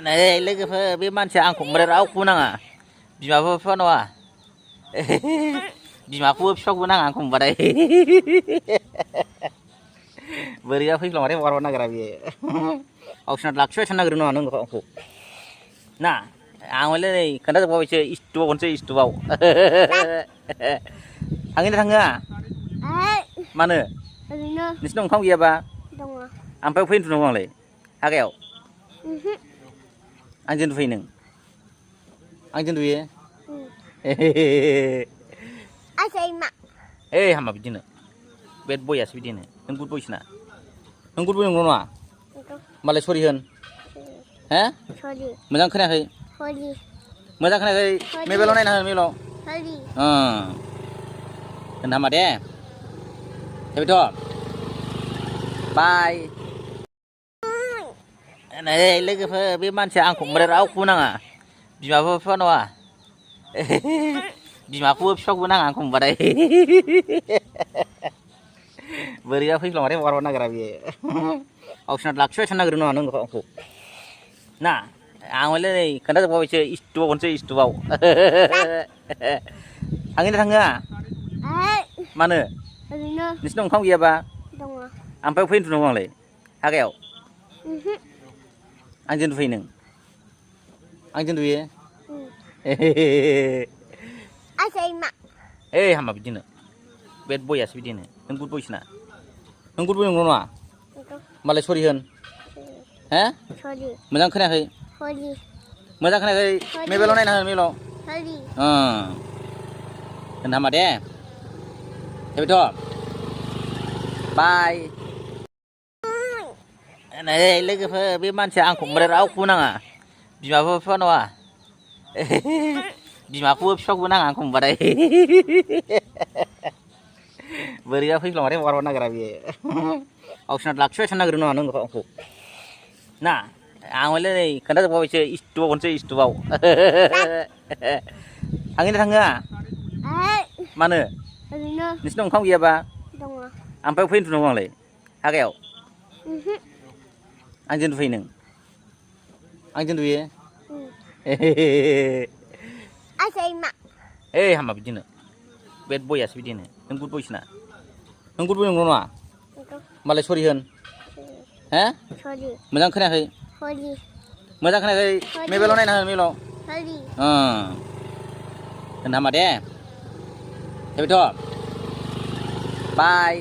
Này lấy cái phơi biết man sang cũng mới rau khu năng à bị mà phơi nó à bị mà phơi sốc năng à cũng vào đây beri apa sih lomare warna garabi option lakshya chana gerno anung ko na angole nei kanda ko biche istu bonse istu bau angin thanga mana nisnong khong ya ba ampai phin tu nong le ageo anjin phin nang anjin duye asai mak hama bidina bed boy as bidina nggut boy sina nggut boy nong no malai sori hen he sorry मोजां खोनायाखै sorry मोजां खोनायाखै मेबेलाव नायना हो मेबेलाव sorry होन हामा दे जाबायथ' बाय नै लोगोफोर बे मानसिया आंखौ ओमफ्राय रावखौबो नाङा बिमाबो बिफा नङा बिमाखौबो बिफाखौबो नाङा आंखौ होनबाथाय बोरैबा फैफ्लांबाथाय हगारनो नागिरा बियो गावसिना लाखिबाय थानो नागिरो नङा नोंखौ आंखौ ना आं हले नै खोन्थाजोबबाय बिसो इस्टुबाव हरनोसै इस्टुबाव थाङैनो थाङो मानो नोंसिनाव ओंखाम गैयाबा ओमफ्राय फैनो थुनांगौ आंलाय हागायाव आंजों दुफैयो नों आंजों दुयो हामा बिदिनो बेद बयासो बिदिनो नों गुद बयसोना नों गुद बय नंगौ नङा मालाय सरि होन हे मोजां खोनायाखै मोजां खोनायाखै मेबेलाव नायना हो मेबेलाव होन हामा दे जाबायथ' बाय नै लोगोफोर बे मानसिया आंखौ ओमफ्राय रावखौबो नाङा बिमाबो बिफा नङा बिमाखौबो बिफाखौबो नाङा आंखौ होनबाथाय बोरैबा फैफ्लांबाथाय हगारनो नागिरा बियो गावसिना लाखिबाय थानो नागिरो नङा नोंखौ आंखौ ना आं हले नै खोन्थाजोबबाय बिसो इस्टुबाव हरनोसै इस्टुबाव थाङैनो थाङो मानो नोंसिनाव ओंखाम गैयाबा ओमफ्राय फैनो थुनांगौ आंलाय हागायाव आंजों दुफैयो नों आंजों दुयो हामा बिदिनो बेद बयासो बिदिनो नों गुद बयसोना नों गुद बय नंगौ नङा मालाय सरि होन हे मोजां खोनायाखै मोजां खोनायाखै मेबेलाव नायना हो मेबेलाव होन हामा दे जाबायथ' बाय